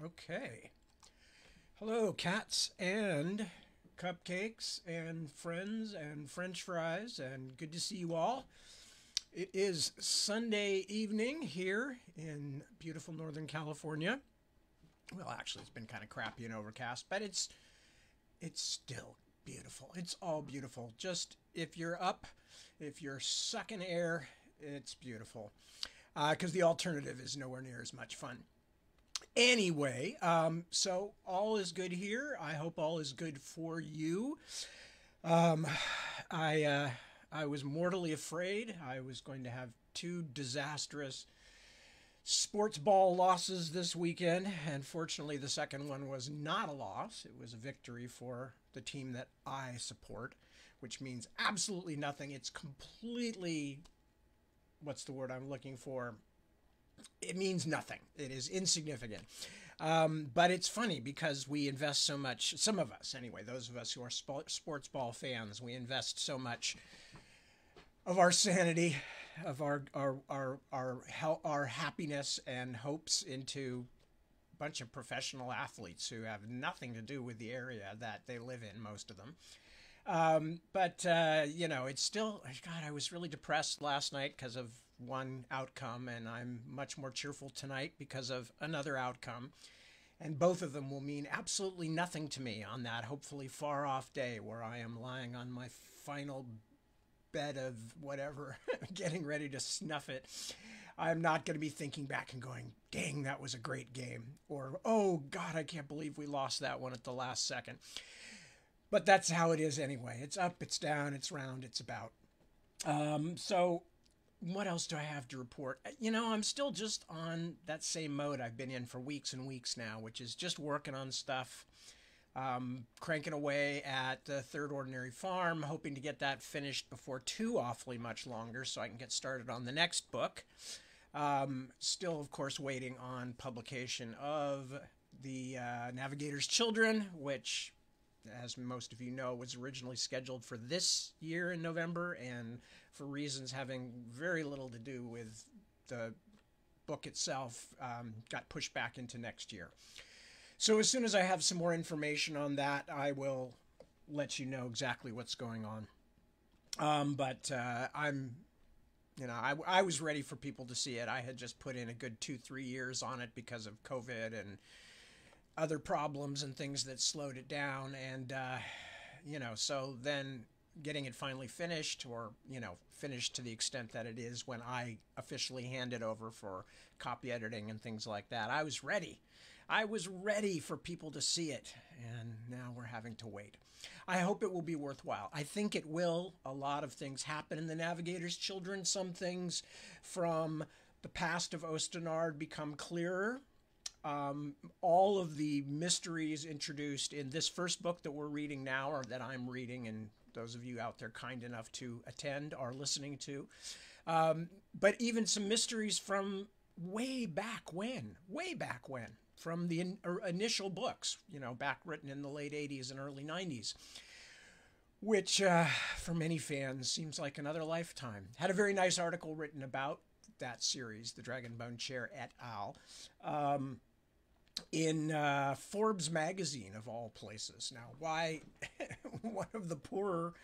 Okay. Hello, cats and cupcakes and friends and french fries, and good to see you all. It is Sunday evening here in beautiful Northern California. Well, actually, it's been kind of crappy and overcast, but it's still beautiful. It's all beautiful. Just if you're up, if you're sucking air, it's beautiful. Because the alternative is nowhere near as much fun. Anyway, so all is good here. I hope all is good for you. Um, I was mortally afraid I was going to have two disastrous sports ball losses this weekend, and fortunately, the second one was not a loss. It was a victory for the team that I support, which means absolutely nothing. It's completely, what's the word I'm looking for? It means nothing. It is insignificant. But it's funny because we invest so much, some of us anyway, those of us who are sports ball fans, we invest so much of our sanity, of our happiness and hopes into a bunch of professional athletes who have nothing to do with the area that they live in, most of them. But it's still, God, I was really depressed last night because of one outcome, and I'm much more cheerful tonight because of another outcome. And both of them will mean absolutely nothing to me on that hopefully far off day where I am lying on my final bed of whatever, getting ready to snuff it. I'm not going to be thinking back and going, dang, that was a great game. Or, oh, God, I can't believe we lost that one at the last second. But that's how it is anyway. It's up, it's down, it's round, it's about. So what else do I have to report? I'm still just on that same mode I've been in for weeks and weeks now, which is just working on stuff, cranking away at the Third Ordinary Farm, hoping to get that finished before too awfully much longer so I can get started on the next book. Still, of course, waiting on publication of the Navigator's Children, which, as most of you know, was originally scheduled for this year in November, and for reasons having very little to do with the book itself, got pushed back into next year. So as soon as I have some more information on that, I will let you know exactly what's going on. I was ready for people to see it. I had just put in a good 2-3 years on it because of COVID and other problems and things that slowed it down. And, so then getting it finally finished, or, finished to the extent that it is when I officially hand it over for copy editing and things like that, I was ready. I was ready for people to see it, and now we're having to wait. I hope it will be worthwhile. I think it will. A lot of things happen in The Navigator's Children. Some things from the past of Ostenard become clearer. All of the mysteries introduced in this first book that we're reading now, or that I'm reading, and those of you out there kind enough to attend are listening to. But even some mysteries from way back when, from the initial books, back written in the late 80s and early 90s, which for many fans seems like another lifetime. Had a very nice article written about that series, The Dragonbone Chair et al., in Forbes magazine, of all places. Now, why one of the poorer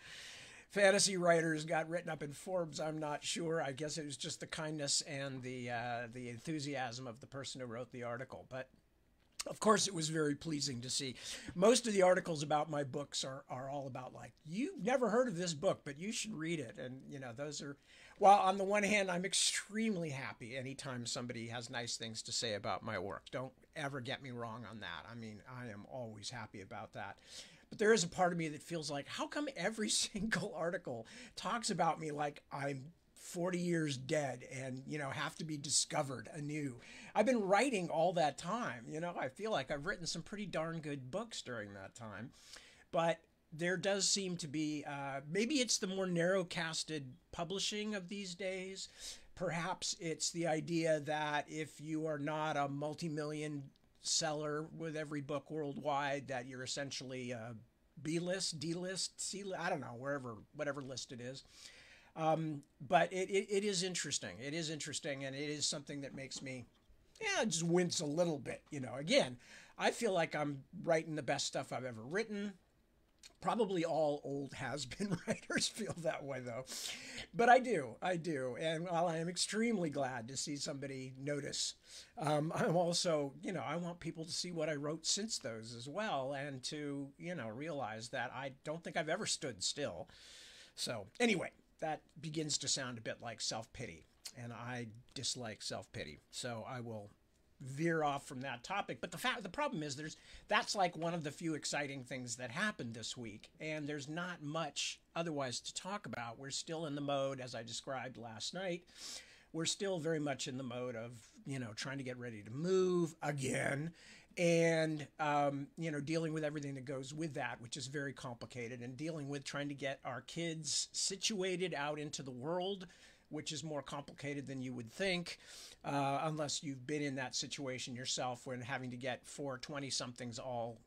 fantasy writers got written up in Forbes, I'm not sure. I guess it was just the kindness and the enthusiasm of the person who wrote the article. But of course, it was very pleasing to see. Most of the articles about my books are all about, like, you've never heard of this book, but you should read it. And, those are, while on the one hand, I'm extremely happy anytime somebody has nice things to say about my work. Don't ever get me wrong on that. I mean, I am always happy about that. But there is a part of me that feels like, how come every single article talks about me like I'm 40 years dead and, have to be discovered anew? I've been writing all that time. I feel like I've written some pretty darn good books during that time. But there does seem to be, maybe it's the more narrow-casted publishing of these days. Perhaps it's the idea that if you are not a multi-million seller with every book worldwide, that you're essentially B-list, D-list, C-list, I don't know, whatever list it is. But it is interesting. It is interesting, and it is something that makes me yeah, I just wince a little bit. Again, I feel like I'm writing the best stuff I've ever written. Probably all old has-been writers feel that way, though. But I do. And while I am extremely glad to see somebody notice, I'm also, I want people to see what I wrote since those as well, and to, realize that I don't think I've ever stood still. So, anyway, that begins to sound a bit like self-pity, and I dislike self-pity. So I will veer off from that topic. But the problem is that's like one of the few exciting things that happened this week, and there's not much otherwise to talk about. We're still in the mode, as I described last night. We're still very much in the mode of trying to get ready to move again, and dealing with everything that goes with that, which is very complicated, and dealing with trying to get our kids situated out into the world, which is more complicated than you would think, unless you've been in that situation yourself, when having to get 420 somethings all,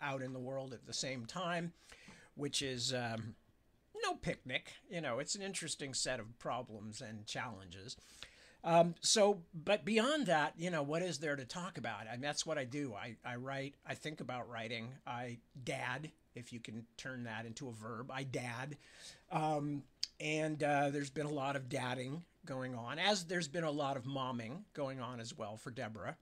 out in the world at the same time, which is no picnic. It's an interesting set of problems and challenges. But beyond that, what is there to talk about? I mean, that's what I do. I write, I think about writing, I dad, if you can turn that into a verb, I dad. And there's been a lot of dadding going on, as there's been a lot of momming going on as well for Deborah.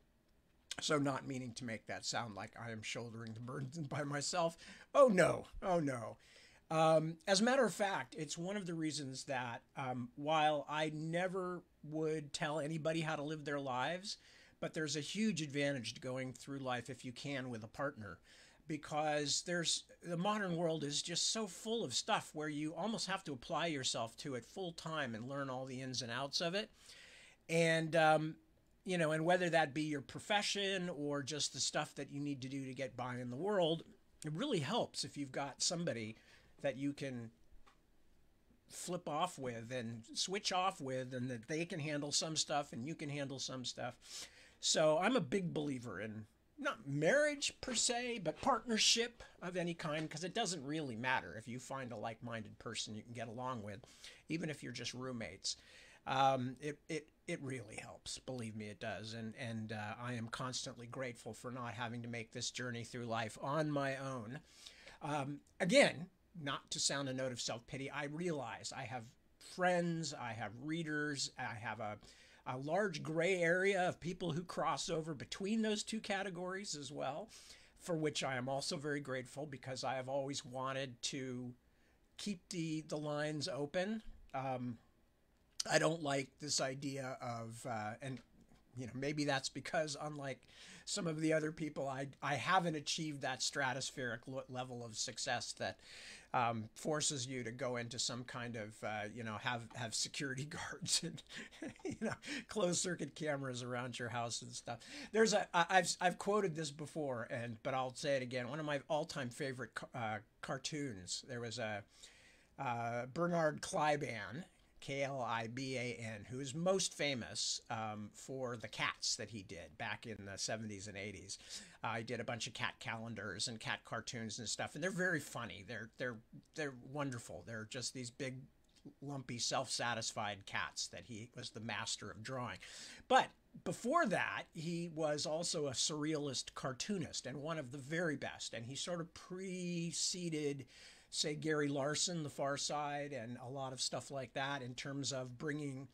So, not meaning to make that sound like I am shouldering the burden by myself. Oh no, oh no. As a matter of fact, it's one of the reasons that while I never would tell anybody how to live their lives, but there's a huge advantage to going through life if you can with a partner, because the modern world is just so full of stuff where you almost have to apply yourself to it full time and learn all the ins and outs of it. And and whether that be your profession or just the stuff that you need to do to get by in the world, it really helps if you've got somebody that you can flip off with and switch off with, and that they can handle some stuff and you can handle some stuff. So I'm a big believer in not marriage per se, but partnership of any kind, because it doesn't really matter if you find a like-minded person you can get along with, even if you're just roommates. It really helps. Believe me, it does. And I am constantly grateful for not having to make this journey through life on my own. Again, not to sound a note of self-pity, I realize I have friends, I have readers, I have a large gray area of people who cross over between those two categories as well, for which I am also very grateful, because I have always wanted to keep the lines open. I don't like this idea of, and maybe that's because, unlike some of the other people, I haven't achieved that stratospheric level of success that forces you to go into some kind of, have security guards and, closed circuit cameras around your house and stuff. I've quoted this before, but I'll say it again. One of my all-time favorite cartoons. There was a Bernard Cliban, Kliban, who is most famous for the cats that he did back in the 70s and 80s. He did a bunch of cat calendars and cat cartoons and stuff, and they're very funny. They're wonderful. They're just these big, lumpy, self-satisfied cats that he was the master of drawing. But before that, he was also a surrealist cartoonist, and one of the very best. And he sort of preceded, say, Gary Larson, The Far Side, and a lot of stuff like that, in terms of bringing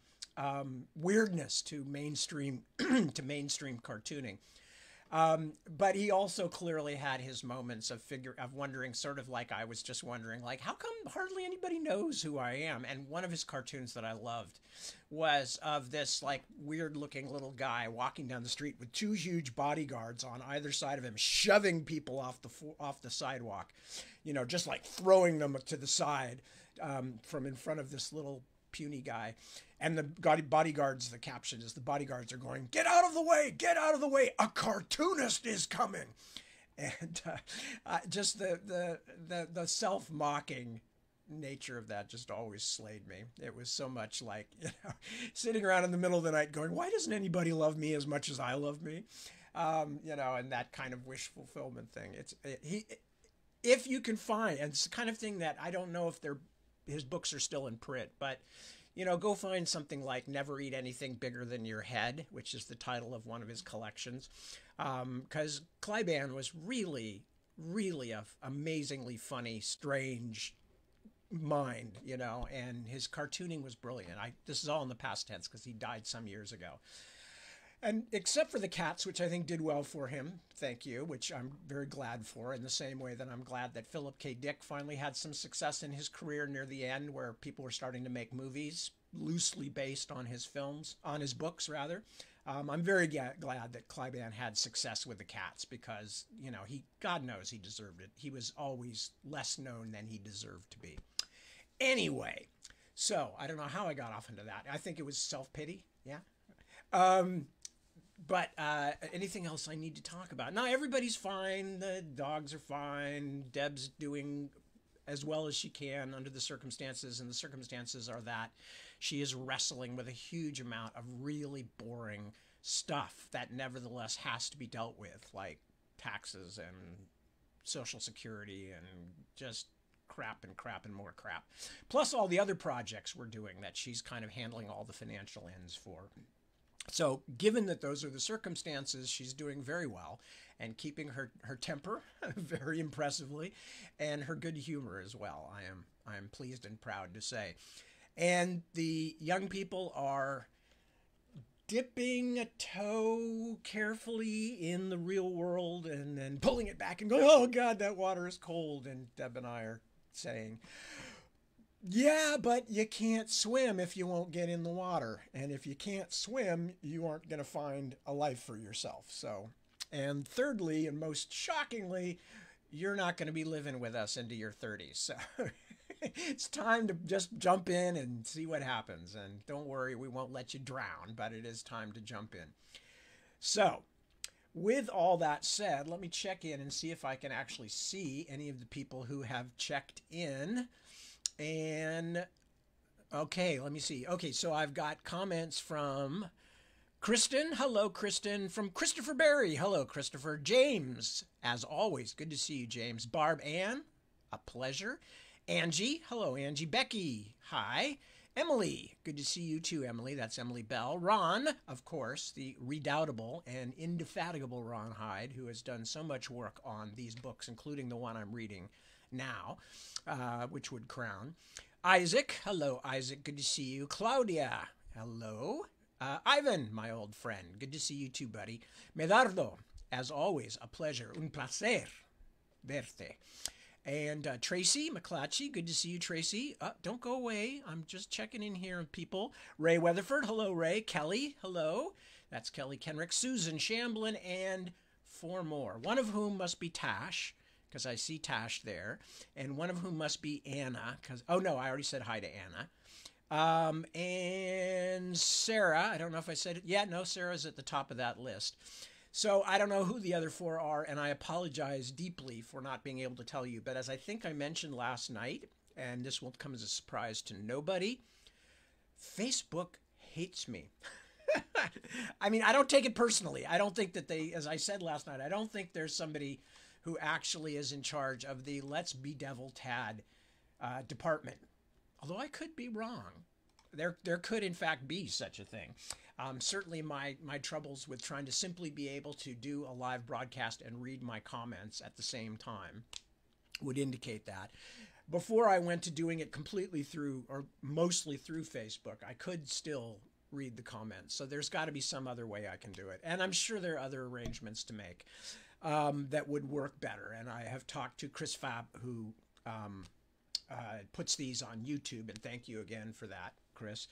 weirdness to mainstream cartooning. But he also clearly had his moments of wondering, sort of like I was just wondering, like, how come hardly anybody knows who I am? And one of his cartoons that I loved was of this like weird looking little guy walking down the street with two huge bodyguards on either side of him, shoving people off the sidewalk, just like throwing them to the side from in front of this little puny guy. And the bodyguards, the caption is, the bodyguards are going, "Get out of the way, get out of the way, a cartoonist is coming." And just the self-mocking nature of that just always slayed me. It was so much like, sitting around in the middle of the night going, why doesn't anybody love me as much as I love me? And that kind of wish fulfillment thing. If you can find, and it's the kind of thing that I don't know if his books are still in print, but go find something like Never Eat Anything Bigger Than Your Head, which is the title of one of his collections. Because Clyban was really, really a amazingly funny, strange mind, and his cartooning was brilliant. This is all in the past tense because he died some years ago. And except for the cats, which I think did well for him, thank you, which I'm very glad for, in the same way that I'm glad that Philip K. Dick finally had some success in his career near the end, where people were starting to make movies loosely based on his films, on his books, rather. I'm very glad that Clyban had success with the cats because, God knows he deserved it. He was always less known than he deserved to be. Anyway, so I don't know how I got off into that. I think it was self-pity, yeah. But anything else I need to talk about? No, everybody's fine. The dogs are fine. Deb's doing as well as she can under the circumstances, and the circumstances are that she is wrestling with a huge amount of really boring stuff that nevertheless has to be dealt with, like taxes and Social Security and just crap and more crap. Plus all the other projects we're doing that she's kind of handling all the financial ends for. So given that those are the circumstances, she's doing very well and keeping her temper very impressively, and her good humor as well. I am pleased and proud to say. And the young people are dipping a toe carefully in the real world and then pulling it back and going, oh God, that water is cold. And Deb and I are saying, yeah, but you can't swim if you won't get in the water. And if you can't swim, you aren't going to find a life for yourself. So, and thirdly, and most shockingly, you're not going to be living with us into your 30s. So it's time to just jump in and see what happens. And don't worry, we won't let you drown, but it is time to jump in. So with all that said, let me check in and see if I can actually see any of the people who have checked in. And okay, let me see. Okay, so I've got comments from Kristen. Hello, Kristen. From Christopher Berry. Hello, Christopher. James, as always, good to see you, James. Barb Ann, a pleasure. Angie. Hello, Angie. Becky. Hi. Emily. Good to see you too, Emily. That's Emily Bell. Ron, of course, the redoubtable and indefatigable Ron Hyde, who has done so much work on these books, including the one I'm reading now, Witchwood Crown. Isaac. Hello, Isaac. Good to see you. Claudia. Hello. Ivan, my old friend. Good to see you too, buddy. Medardo. As always, a pleasure. Un placer verte. And Tracy McClatchy, good to see you, Tracy. Don't go away. I'm just checking in here, people. Ray Weatherford, hello, Ray. Kelly, hello. That's Kelly Kenrick. Susan Shamblin, and 4 more. One of whom must be Tash, because I see Tash there. And one of whom must be Anna, because, oh no, I already said hi to Anna. And Sarah, I don't know if I said it. Yeah, no, Sarah's at the top of that list. So I don't know who the other 4 are, and I apologize deeply for not being able to tell you. But as I think I mentioned last night, and this won't come as a surprise to nobody, Facebook hates me. I mean, I don't take it personally. I don't think that they, as I said last night, I don't think there's somebody who actually is in charge of the Let's Bedevil Tad department. Although I could be wrong. There could, in fact, be such a thing. Certainly my troubles with trying to simply be able to do a live broadcast and read my comments at the same time would indicate that. Before I went to doing it completely through, or mostly through Facebook, I could still read the comments. So there's got to be some other way I can do it. And I'm sure there are other arrangements to make that would work better. And I have talked to Chris Fab, who puts these on YouTube, and thank you again for that, Chris.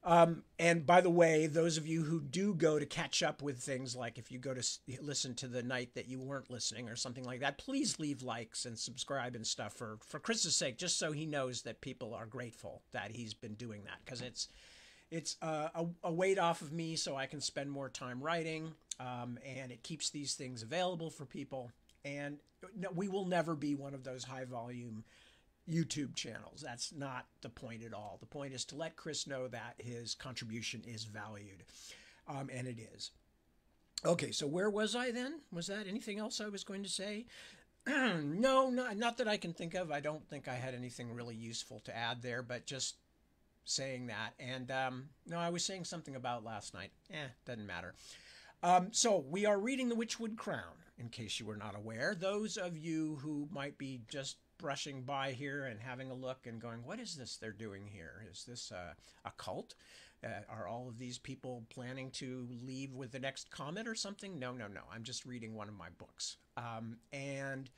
And by the way, those of you who do go to catch up with things, like if you go to listen to the night that you weren't listening or something like that, please leave likes and subscribe and stuff for Chris's sake, just so he knows that people are grateful that he's been doing that, because it's a weight off of me, so I can spend more time writing, and it keeps these things available for people. And we will never be one of those high volume YouTube channels. That's not the point at all. The point is to let Chris know that his contribution is valued, and it is. Okay, so where was I then? Was that anything else I was going to say? No, not that I can think of. I don't think I had anything really useful to add there, but just saying that. And no, I was saying something about last night. Doesn't matter. So we are reading the Witchwood Crown, in case you were not aware. Those of you who might be just brushing by here and having a look and going, what is this they're doing here? Is this a cult? Are all of these people planning to leave with the next comet or something? No, no, no. I'm just reading one of my books. And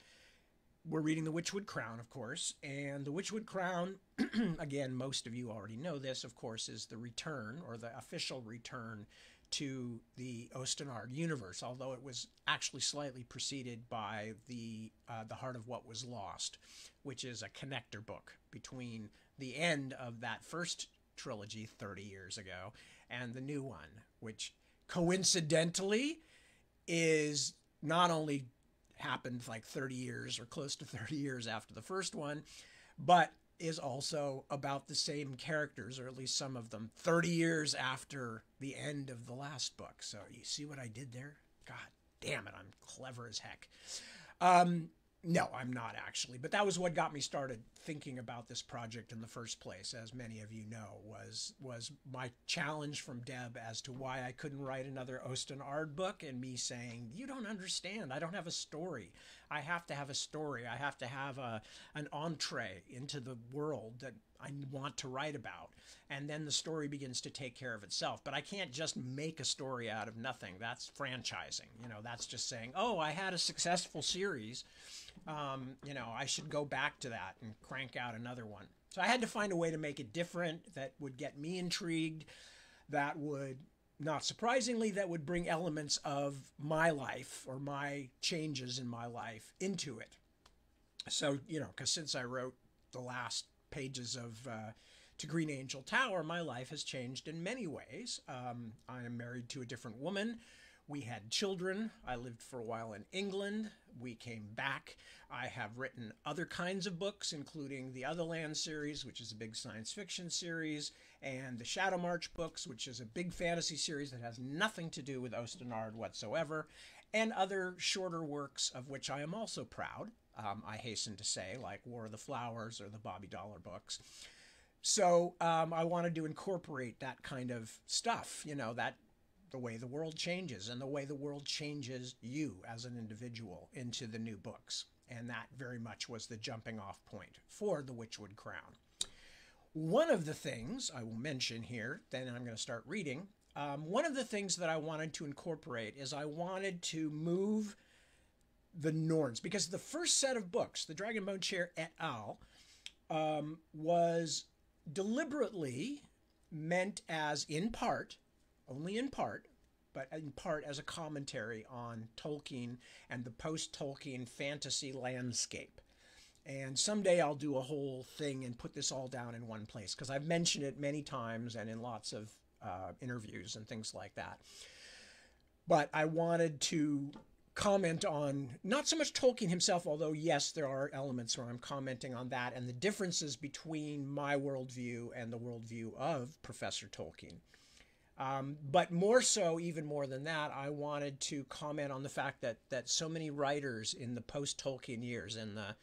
we're reading the Witchwood Crown, of course. And the Witchwood Crown, again, most of you already know this, of course, is the return, or the official return, to the Ostenard universe, although it was actually slightly preceded by the Heart of What Was Lost, which is a connector book between the end of that first trilogy 30 years ago and the new one, which coincidentally is not only happened like 30 years or close to 30 years after the first one, but is also about the same characters, or at least some of them, 30 years after the end of the last book. So you see what I did there? God damn it, I'm clever as heck. No, I'm not actually, but that was what got me started thinking about this project in the first place, as many of you know, was my challenge from Deb as to why I couldn't write another Ostenard book, and me saying, you don't understand, I don't have a story. I have to have a story. I have to have an entree into the world that I want to write about. And then the story begins to take care of itself. But I can't just make a story out of nothing. That's franchising. You know, that's just saying, oh, I had a successful series. You know, I should go back to that and crank out another one. So I had to find a way to make it different, that would get me intrigued, that would, not surprisingly, that would bring elements of my life or my changes in my life into it. So, you know, because since I wrote the last pages of To Green Angel Tower, my life has changed in many ways. I am married to a different woman. We had children. I lived for a while in England. We came back. I have written other kinds of books, including the Otherland series, which is a big science fiction series, and the Shadow March books, which is a big fantasy series that has nothing to do with Ostenard whatsoever, and other shorter works of which I am also proud, I hasten to say, like War of the Flowers or the Bobby Dollar books. So I wanted to incorporate that kind of stuff, you know, that the way the world changes and the way the world changes you as an individual into the new books. And that very much was the jumping off point for the Witchwood Crown. One of the things I will mention here, then I'm going to start reading. One of the things that I wanted to incorporate is I wanted to move the Norns, because the first set of books, the Dragonbone Chair et al., was deliberately meant as, in part, only in part, but in part as a commentary on Tolkien and the post-Tolkien fantasy landscape. And someday I'll do a whole thing and put this all down in one place, because I've mentioned it many times and in lots of interviews and things like that. But I wanted to comment on not so much Tolkien himself, although yes, there are elements where I'm commenting on that and the differences between my worldview and the worldview of Professor Tolkien. But more so, even more than that, I wanted to comment on the fact that so many writers in the post-Tolkien years, in the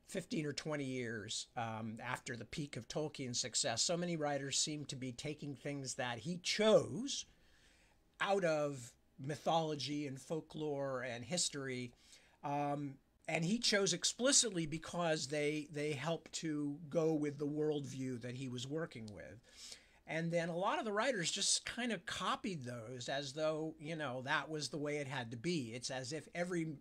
15 or 20 years after the peak of Tolkien's success, so many writers seem to be taking things that he chose out of mythology and folklore and history, and he chose explicitly because they help to go with the worldview that he was working with. And then a lot of the writers just kind of copied those as though, you know, that was the way it had to be. It's as if every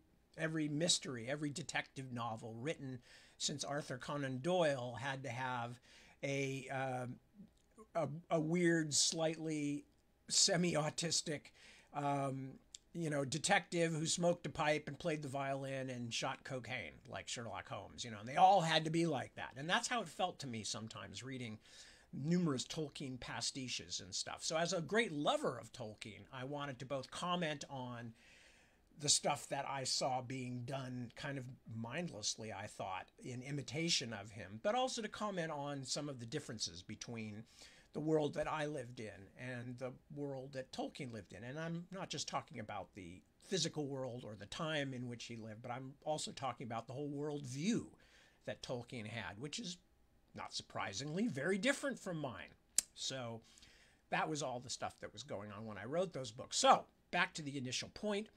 mystery, every detective novel written since Arthur Conan Doyle had to have a weird, slightly semi-autistic, you know, detective who smoked a pipe and played the violin and shot cocaine like Sherlock Holmes, you know, and they all had to be like that. And that's how it felt to me sometimes reading numerous Tolkien pastiches and stuff. So as a great lover of Tolkien, I wanted to both comment on the stuff that I saw being done kind of mindlessly, I thought, in imitation of him, but also to comment on some of the differences between the world that I lived in and the world that Tolkien lived in. And I'm not just talking about the physical world or the time in which he lived, but I'm also talking about the whole world view that Tolkien had, which is not surprisingly, very different from mine. So that was all the stuff that was going on when I wrote those books. So back to the initial point.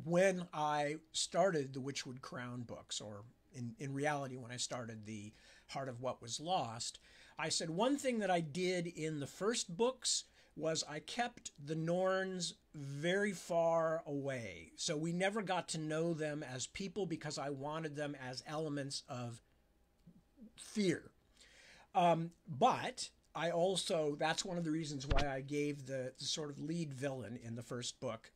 When I started the Witchwood Crown books, or in reality, when I started the Heart of What Was Lost, I said one thing that I did in the first books was I kept the Norns very far away. So we never got to know them as people because I wanted them as elements of fear. But I also, that's one of the reasons why I gave the sort of lead villain in the first book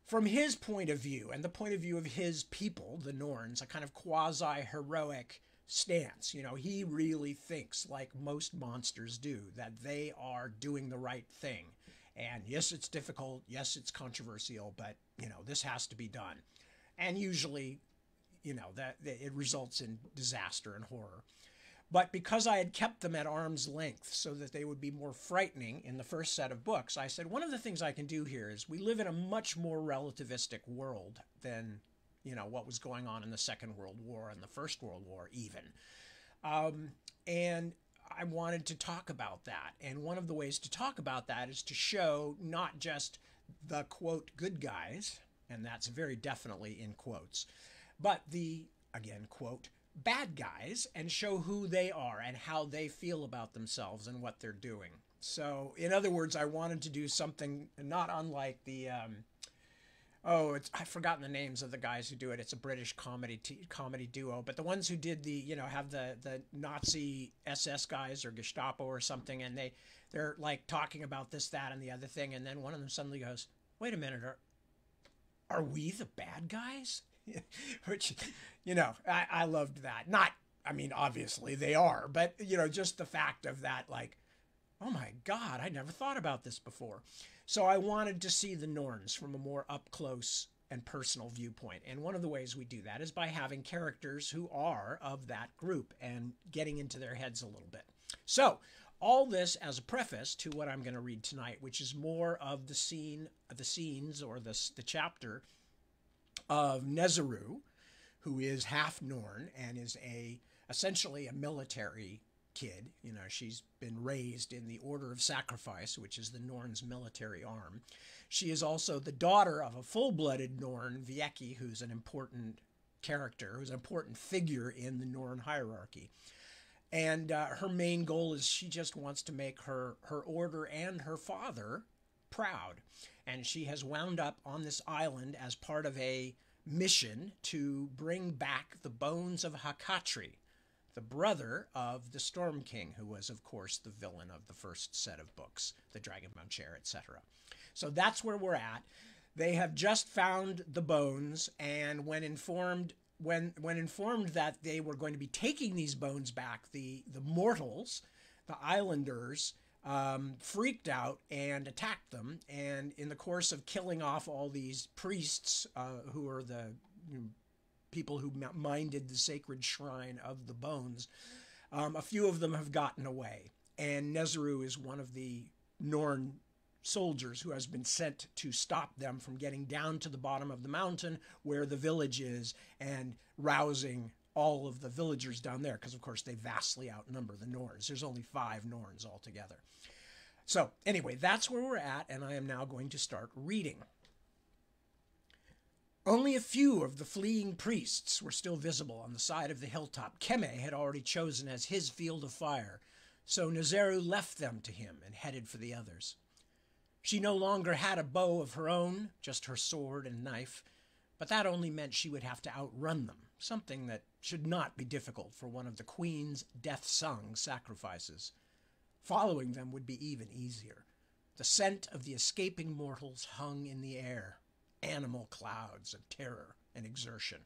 from his point of view and the point of view of his people, the Norns, a kind of quasi-heroic stance. You know, he really thinks, like most monsters do, that they are doing the right thing. And yes, it's difficult. Yes, it's controversial, but, you know, this has to be done. And usually, you know, that it results in disaster and horror. But because I had kept them at arm's length so that they would be more frightening in the first set of books, I said, one of the things I can do here is we live in a much more relativistic world than, you know, what was going on in the Second World War and the First World War even. And I wanted to talk about that. And one of the ways to talk about that is to show not just the, quote, good guys, and that's very definitely in quotes, but the, again, quote, bad guys, and show who they are and how they feel about themselves and what they're doing. So, in other words, I wanted to do something not unlike the, I've forgotten the names of the guys who do it. It's a British comedy duo, but the ones who did the, you know, have the Nazi SS guys or Gestapo or something, and they're like talking about this, that, and the other thing, and then one of them suddenly goes, wait a minute, are we the bad guys? Which, you know, I loved that. Not, I mean, obviously they are, but, you know, just the fact of that, like, oh my God, I never thought about this before. So I wanted to see the Norns from a more up close and personal viewpoint. And one of the ways we do that is by having characters who are of that group and getting into their heads a little bit. So all this as a preface to what I'm going to read tonight, which is more of the scenes or the chapter of Nezeru, who is half Norn and is essentially a military kid. You know, she's been raised in the Order of Sacrifice, which is the Norn's military arm. She is also the daughter of a full-blooded Norn, Vieki, who's an important character, who's an important figure in the Norn hierarchy. And her main goal is she just wants to make her order and her father proud. And she has wound up on this island as part of a mission to bring back the bones of Hakatri, the brother of the Storm King, who was, of course, the villain of the first set of books, the Dragonbound Chair, etc. So that's where we're at. They have just found the bones, and when informed that they were going to be taking these bones back, the mortals, the islanders, freaked out and attacked them. And in the course of killing off all these priests, who are the people who minded the sacred shrine of the bones, a few of them have gotten away. And Nezeru is one of the Norn soldiers who has been sent to stop them from getting down to the bottom of the mountain where the village is and rousing all of the villagers down there, because of course they vastly outnumber the Norns. There's only 5 Norns altogether. So anyway, that's where we're at, and I am now going to start reading. Only a few of the fleeing priests were still visible on the side of the hilltop Keme had already chosen as his field of fire, so Nezeru left them to him and headed for the others. She no longer had a bow of her own, just her sword and knife, but that only meant she would have to outrun them, something that should not be difficult for one of the Queen's death-sung sacrifices. Following them would be even easier. The scent of the escaping mortals hung in the air, animal clouds of terror and exertion.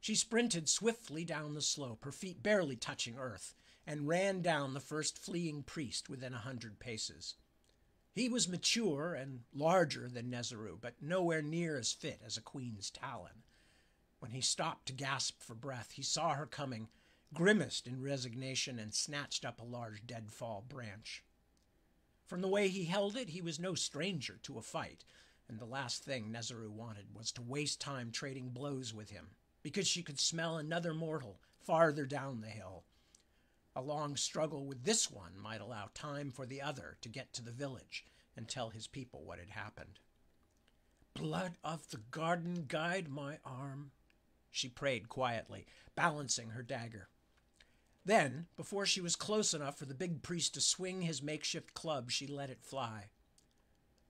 She sprinted swiftly down the slope, her feet barely touching earth, and ran down the first fleeing priest within 100 paces. He was mature and larger than Nezeru, but nowhere near as fit as a queen's talon. When he stopped to gasp for breath, he saw her coming, grimaced in resignation, and snatched up a large deadfall branch. From the way he held it, he was no stranger to a fight, and the last thing Nezeru wanted was to waste time trading blows with him. because she could smell another mortal farther down the hill. A long struggle with this one might allow time for the other to get to the village and tell his people what had happened. "Blood of the garden guide my arm," she prayed quietly, balancing her dagger. Then, before she was close enough for the big priest to swing his makeshift club, she let it fly.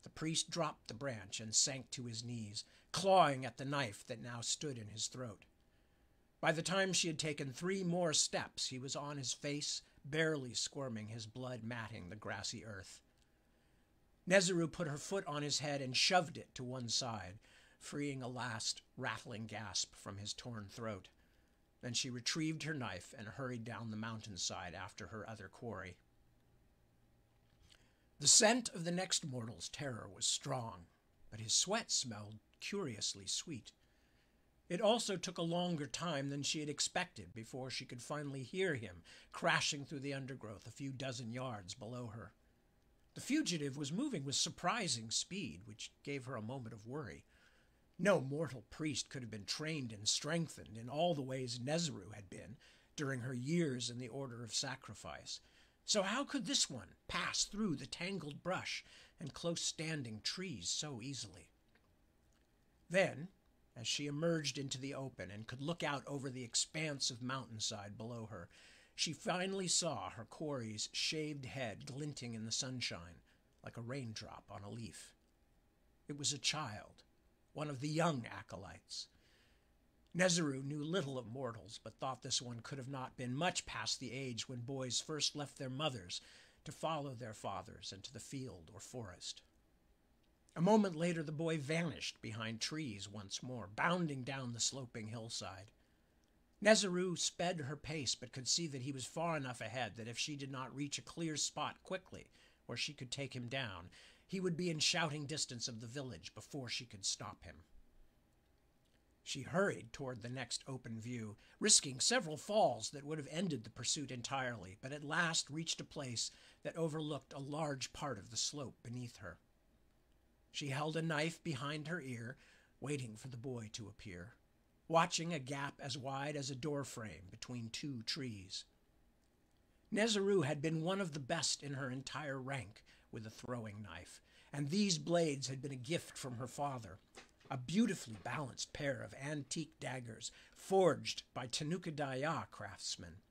The priest dropped the branch and sank to his knees, clawing at the knife that now stood in his throat. By the time she had taken 3 more steps, he was on his face, barely squirming, his blood matting the grassy earth. Nezeru put her foot on his head and shoved it to one side, freeing a last rattling gasp from his torn throat. Then she retrieved her knife and hurried down the mountainside after her other quarry. The scent of the next mortal's terror was strong, but his sweat smelled curiously sweet. It also took a longer time than she had expected before she could finally hear him crashing through the undergrowth a few dozen yards below her. The fugitive was moving with surprising speed, which gave her a moment of worry. No mortal priest could have been trained and strengthened in all the ways Nezeru had been during her years in the Order of Sacrifice. So how could this one pass through the tangled brush and close-standing trees so easily? Then, as she emerged into the open and could look out over the expanse of mountainside below her, she finally saw her quarry's shaved head glinting in the sunshine like a raindrop on a leaf. It was a child, one of the young acolytes. Nezeru knew little of mortals, but thought this one could have not been much past the age when boys first left their mothers to follow their fathers into the field or forest. A moment later, the boy vanished behind trees once more, bounding down the sloping hillside. Nezeru sped her pace, but could see that he was far enough ahead that if she did not reach a clear spot quickly where she could take him down, he would be in shouting distance of the village before she could stop him. She hurried toward the next open view, risking several falls that would have ended the pursuit entirely, but at last reached a place that overlooked a large part of the slope beneath her. She held a knife behind her ear, waiting for the boy to appear, watching a gap as wide as a doorframe between 2 trees. Nezeru had been one of the best in her entire rank with a throwing knife, and these blades had been a gift from her father, a beautifully balanced pair of antique daggers forged by Tanukadaya craftsmen.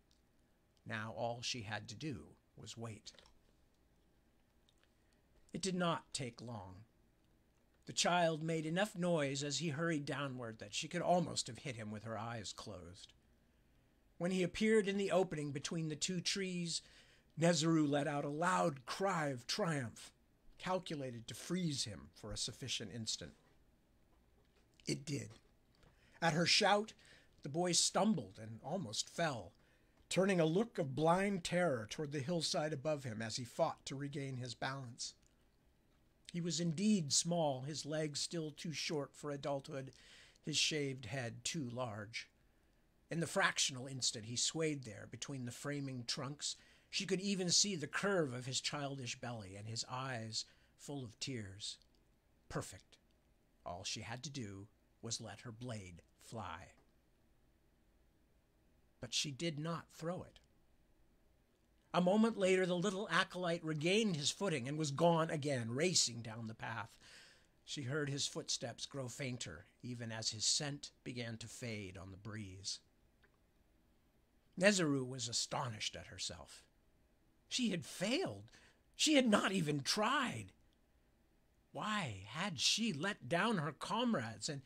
Now all she had to do was wait. It did not take long. The child made enough noise as he hurried downward that she could almost have hit him with her eyes closed. When he appeared in the opening between the 2 trees, Nezeru let out a loud cry of triumph, calculated to freeze him for a sufficient instant. It did. At her shout, the boy stumbled and almost fell, turning a look of blind terror toward the hillside above him as he fought to regain his balance. He was indeed small, his legs still too short for adulthood, his shaved head too large. In the fractional instant he swayed there between the framing trunks, she could even see the curve of his childish belly and his eyes full of tears. Perfect. All she had to do was let her blade fly. But she did not throw it. A moment later, the little acolyte regained his footing and was gone again, racing down the path. She heard his footsteps grow fainter, even as his scent began to fade on the breeze. Nezeru was astonished at herself. She had failed. She had not even tried. Why had she let down her comrades and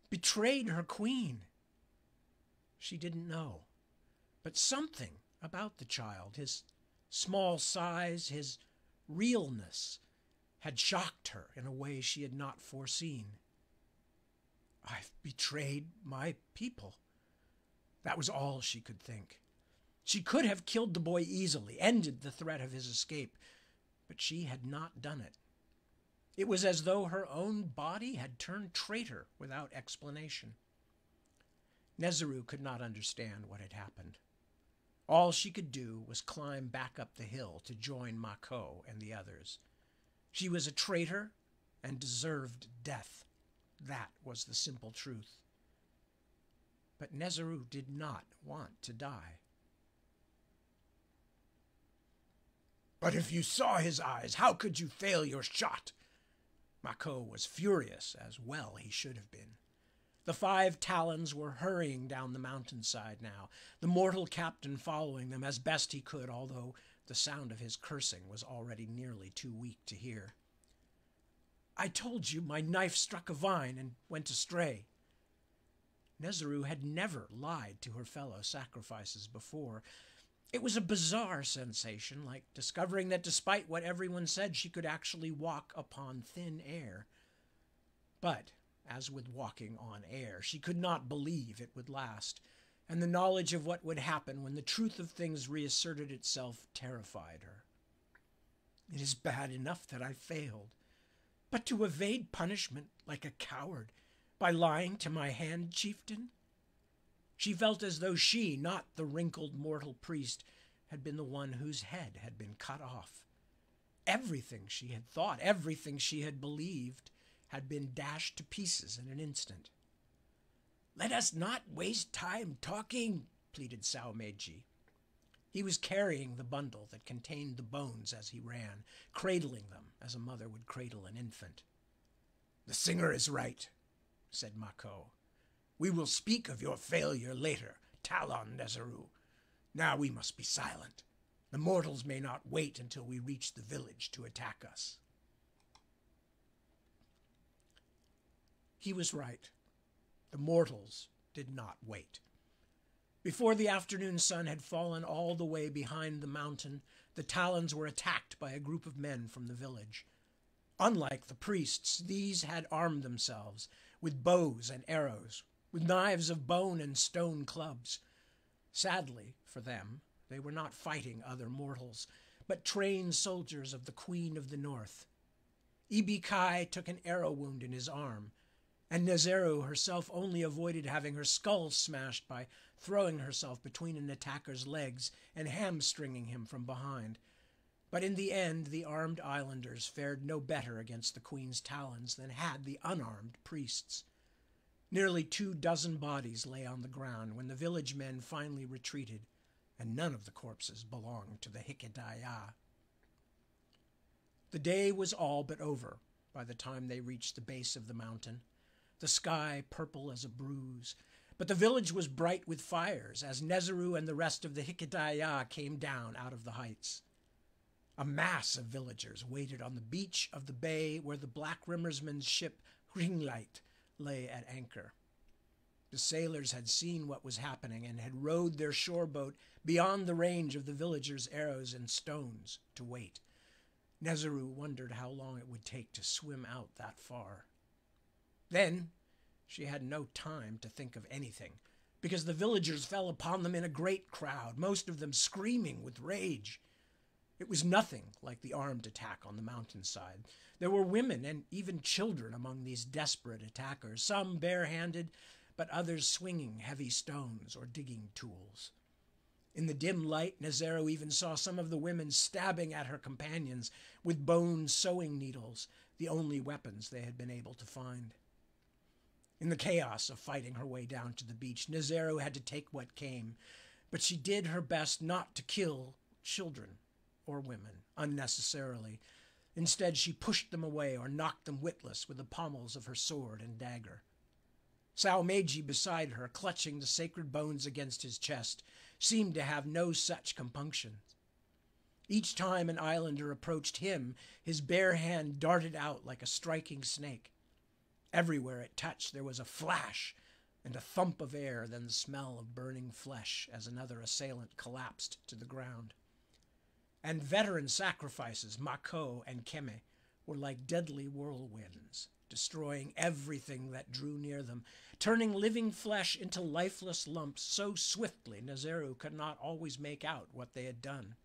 betrayed her queen? She didn't know, but something about the child, his small size, his realness, had shocked her in a way she had not foreseen. I've betrayed my people. That was all she could think. She could have killed the boy easily, ended the threat of his escape, but she had not done it. It was as though her own body had turned traitor without explanation. Nezeru could not understand what had happened. All she could do was climb back up the hill to join Mako and the others. She was a traitor and deserved death. That was the simple truth. But Nezeru did not want to die. "But if you saw his eyes, how could you fail your shot?" Mako was furious, as well he should have been. The 5 Talons were hurrying down the mountainside now, the mortal captain following them as best he could, although the sound of his cursing was already nearly too weak to hear. "I told you my knife struck a vine and went astray." Nezeru had never lied to her fellow sacrifices before. It was a bizarre sensation, like discovering that despite what everyone said, she could actually walk upon thin air. But, as with walking on air, she could not believe it would last, and the knowledge of what would happen when the truth of things reasserted itself terrified her. "It is bad enough that I failed, but to evade punishment like a coward by lying to my hand chieftain?" She felt as though she, not the wrinkled mortal priest, had been the one whose head had been cut off. Everything she had thought, everything she had believed, had been dashed to pieces in an instant. "Let us not waste time talking," pleaded Saomeji. He was carrying the bundle that contained the bones as he ran, cradling them as a mother would cradle an infant. "The singer is right," said Mako. "We will speak of your failure later, Talon Nezeru. Now we must be silent. The mortals may not wait until we reach the village to attack us." He was right. The mortals did not wait. Before the afternoon sun had fallen all the way behind the mountain, the Talons were attacked by a group of men from the village. Unlike the priests, these had armed themselves with bows and arrows, with knives of bone and stone clubs. Sadly for them, they were not fighting other mortals, but trained soldiers of the Queen of the North. Ibi-Kai took an arrow wound in his arm, and Nezeru herself only avoided having her skull smashed by throwing herself between an attacker's legs and hamstringing him from behind. But in the end, the armed islanders fared no better against the Queen's Talons than had the unarmed priests. Nearly 24 bodies lay on the ground when the village men finally retreated, and none of the corpses belonged to the Hikedaya. The day was all but over by the time they reached the base of the mountain, the sky purple as a bruise, but the village was bright with fires as Nezeru and the rest of the Hikedaya came down out of the heights. A mass of villagers waited on the beach of the bay where the Black Rimmersman's ship Ringlight lay at anchor. The sailors had seen what was happening and had rowed their shore boat beyond the range of the villagers' arrows and stones to wait. Nezeru wondered how long it would take to swim out that far. Then she had no time to think of anything, because the villagers fell upon them in a great crowd, most of them screaming with rage. It was nothing like the armed attack on the mountainside. There were women and even children among these desperate attackers, some barehanded, but others swinging heavy stones or digging tools. In the dim light, Nezeru even saw some of the women stabbing at her companions with bone sewing needles, the only weapons they had been able to find. In the chaos of fighting her way down to the beach, Nezeru had to take what came, but she did her best not to kill children or women unnecessarily. Instead, she pushed them away or knocked them witless with the pommels of her sword and dagger. Saomeji beside her, clutching the sacred bones against his chest, seemed to have no such compunction. Each time an islander approached him, his bare hand darted out like a striking snake. Everywhere it touched, there was a flash and a thump of air, then the smell of burning flesh as another assailant collapsed to the ground. And veteran sacrifices, Mako and Keme, were like deadly whirlwinds, destroying everything that drew near them, turning living flesh into lifeless lumps so swiftly Nezeru could not always make out what they had done.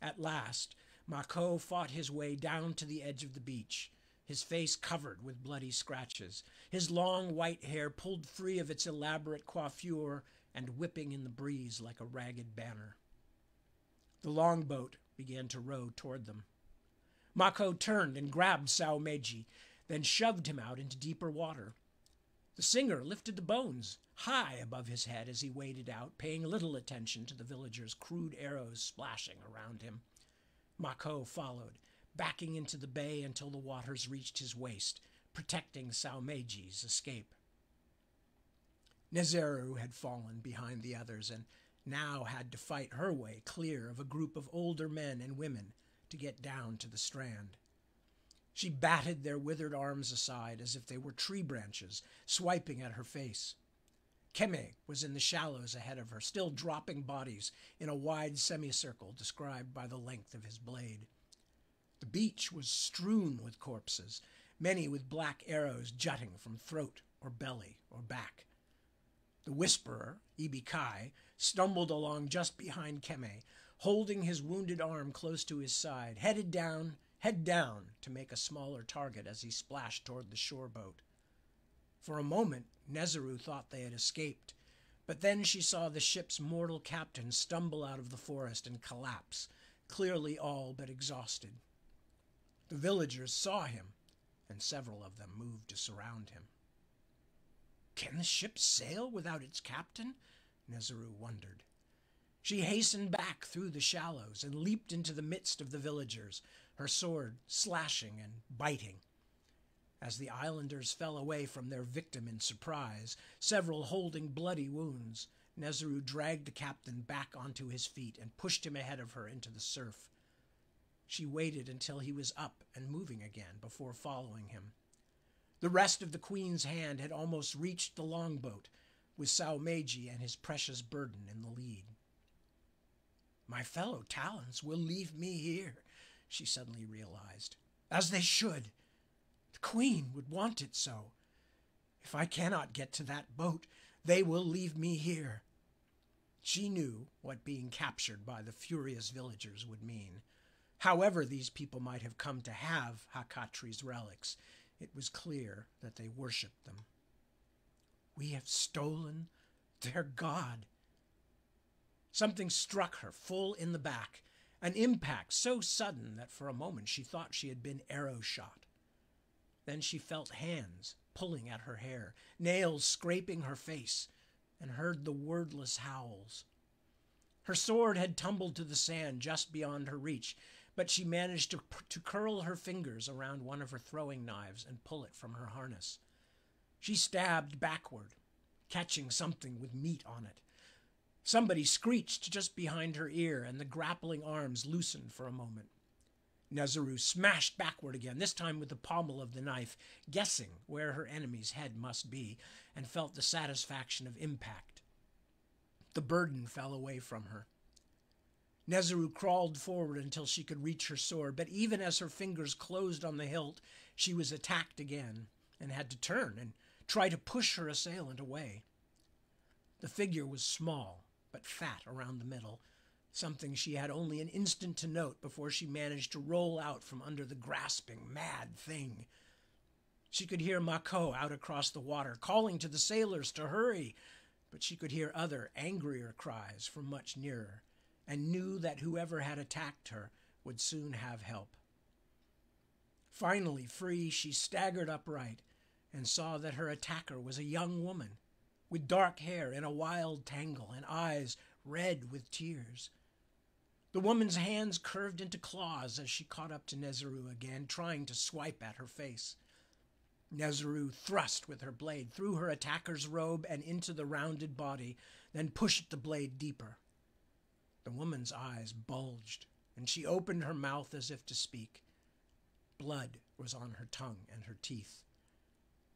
At last, Mako fought his way down to the edge of the beach, his face covered with bloody scratches, his long white hair pulled free of its elaborate coiffure and whipping in the breeze like a ragged banner. The longboat began to row toward them. Mako turned and grabbed Saomeji, then shoved him out into deeper water. The singer lifted the bones high above his head as he waded out, paying little attention to the villagers' crude arrows splashing around him. Mako followed, backing into the bay until the waters reached his waist, protecting Saumeji's escape. Nezeru had fallen behind the others and now had to fight her way clear of a group of older men and women to get down to the strand. She batted their withered arms aside as if they were tree branches, swiping at her face. Keme was in the shallows ahead of her, still dropping bodies in a wide semicircle described by the length of his blade. The beach was strewn with corpses, many with black arrows jutting from throat or belly or back. The whisperer, Ibikai, stumbled along just behind Keme, holding his wounded arm close to his side, head down to make a smaller target as he splashed toward the shore boat. For a moment, Nezeru thought they had escaped, but then she saw the ship's mortal captain stumble out of the forest and collapse, clearly all but exhausted. The villagers saw him, and several of them moved to surround him. Can the ship sail without its captain? Nezeru wondered. She hastened back through the shallows and leaped into the midst of the villagers, her sword slashing and biting. As the islanders fell away from their victim in surprise, several holding bloody wounds, Nezeru dragged the captain back onto his feet and pushed him ahead of her into the surf. She waited until he was up and moving again before following him. The rest of the Queen's hand had almost reached the longboat, with Saumeji and his precious burden in the lead. My fellow Talons will leave me here, she suddenly realized. As they should. The Queen would want it so. If I cannot get to that boat, they will leave me here. She knew what being captured by the furious villagers would mean. However these people might have come to have Hakatri's relics, it was clear that they worshipped them. We have stolen their god. Something struck her full in the back, an impact so sudden that for a moment she thought she had been arrow shot. Then she felt hands pulling at her hair, nails scraping her face, and heard the wordless howls. Her sword had tumbled to the sand just beyond her reach, but she managed to curl her fingers around one of her throwing knives and pull it from her harness. She stabbed backward, catching something with meat on it. Somebody screeched just behind her ear, and the grappling arms loosened for a moment. Nezeru smashed backward again, this time with the pommel of the knife, guessing where her enemy's head must be, and felt the satisfaction of impact. The burden fell away from her. Nezeru crawled forward until she could reach her sword, but even as her fingers closed on the hilt, she was attacked again and had to turn and try to push her assailant away. The figure was small, but fat around the middle, something she had only an instant to note before she managed to roll out from under the grasping, mad thing. She could hear Mako out across the water, calling to the sailors to hurry, but she could hear other, angrier cries from much nearer, and knew that whoever had attacked her would soon have help. Finally free, she staggered upright and saw that her attacker was a young woman with dark hair in a wild tangle and eyes red with tears. The woman's hands curved into claws as she caught up to Nezeru again, trying to swipe at her face. Nezeru thrust with her blade through her attacker's robe and into the rounded body, then pushed the blade deeper. The woman's eyes bulged, and she opened her mouth as if to speak. Blood was on her tongue and her teeth.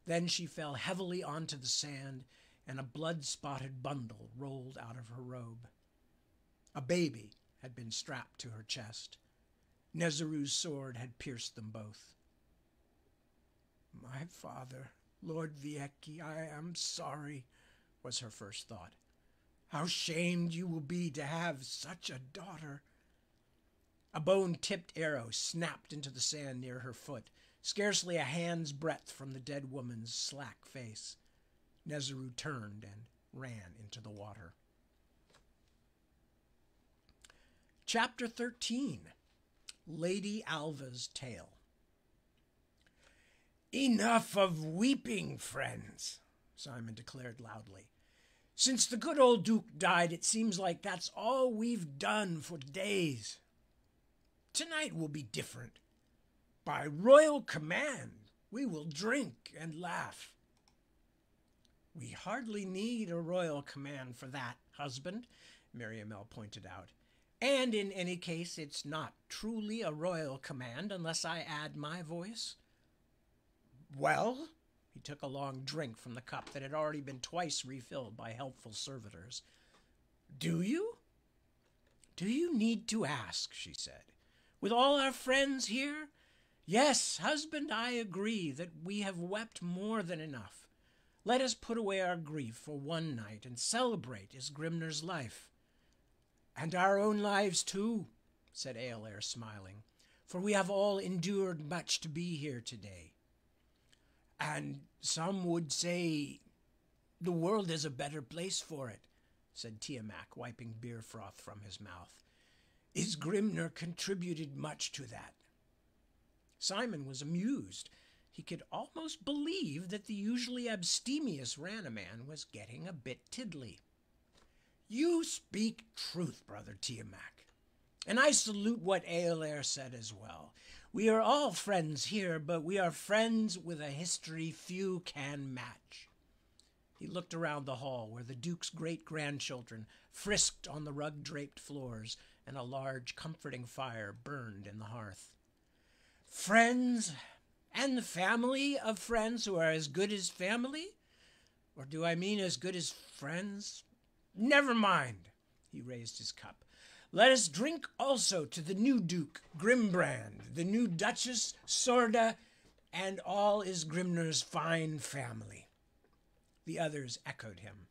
Then she fell heavily onto the sand, and a blood-spotted bundle rolled out of her robe. A baby had been strapped to her chest. Nezeru's sword had pierced them both. My father, Lord Vieki, I am sorry, was her first thought. How shamed you will be to have such a daughter. A bone-tipped arrow snapped into the sand near her foot, scarcely a hand's breadth from the dead woman's slack face. Nezeru turned and ran into the water. Chapter 13, Lady Alva's Tale. Enough of weeping, friends, Simon declared loudly. Since the good old Duke died, it seems like that's all we've done for days. Tonight will be different. By royal command, we will drink and laugh. We hardly need a royal command for that, husband, Miriamel pointed out. And in any case, it's not truly a royal command unless I add my voice. Well, he took a long drink from the cup that had already been twice refilled by helpful servitors. Do you? Do you need to ask, she said. With all our friends here? Yes, husband, I agree that we have wept more than enough. Let us put away our grief for one night and celebrate Isgrimner's life. And our own lives too, said Eolair, smiling, for we have all endured much to be here today. And some would say the world is a better place for it, said Tiamak, wiping beer froth from his mouth. Isgrimner contributed much to that. Simon was amused. He could almost believe that the usually abstemious Ranaman was getting a bit tiddly. You speak truth, brother Tiamak, and I salute what Eolair said as well. We are all friends here, but we are friends with a history few can match. He looked around the hall where the Duke's great-grandchildren frisked on the rug-draped floors and a large, comforting fire burned in the hearth. Friends, and the family of friends who are as good as family? Or do I mean as good as friends? Never mind, he raised his cup. Let us drink also to the new Duke, Grimbrand, the new Duchess, Sorda, and all Isgrimner's fine family. The others echoed him.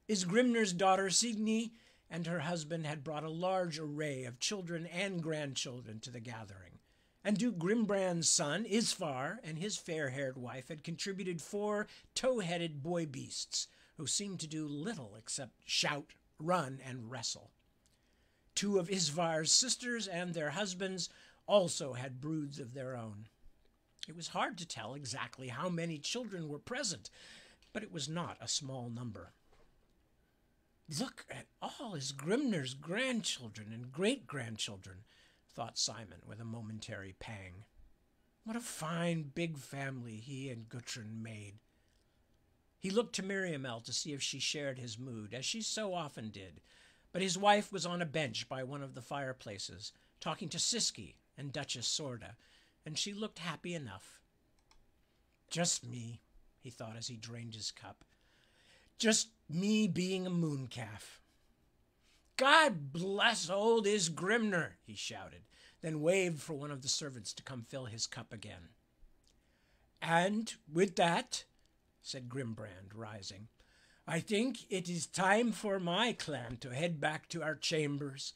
Isgrimner's daughter, Signy, and her husband had brought a large array of children and grandchildren to the gathering, and Duke Grimbrand's son, Isfar, and his fair-haired wife had contributed 4 tow-headed boy-beasts, who seemed to do little except shout, run, and wrestle. 2 of Isvar's sisters and their husbands also had broods of their own. It was hard to tell exactly how many children were present, but it was not a small number. Look at all Isgrimner's grandchildren and great-grandchildren, thought Simon with a momentary pang. What a fine big family he and Gutrin made. He looked to Miriamel to see if she shared his mood, as she so often did, but his wife was on a bench by one of the fireplaces, talking to Siski and Duchess Sorda, and she looked happy enough. Just me, he thought as he drained his cup. Just me being a mooncalf. God bless old Isgrimner, he shouted, then waved for one of the servants to come fill his cup again. And with that, said Grimbrand, rising, I think it is time for my clan to head back to our chambers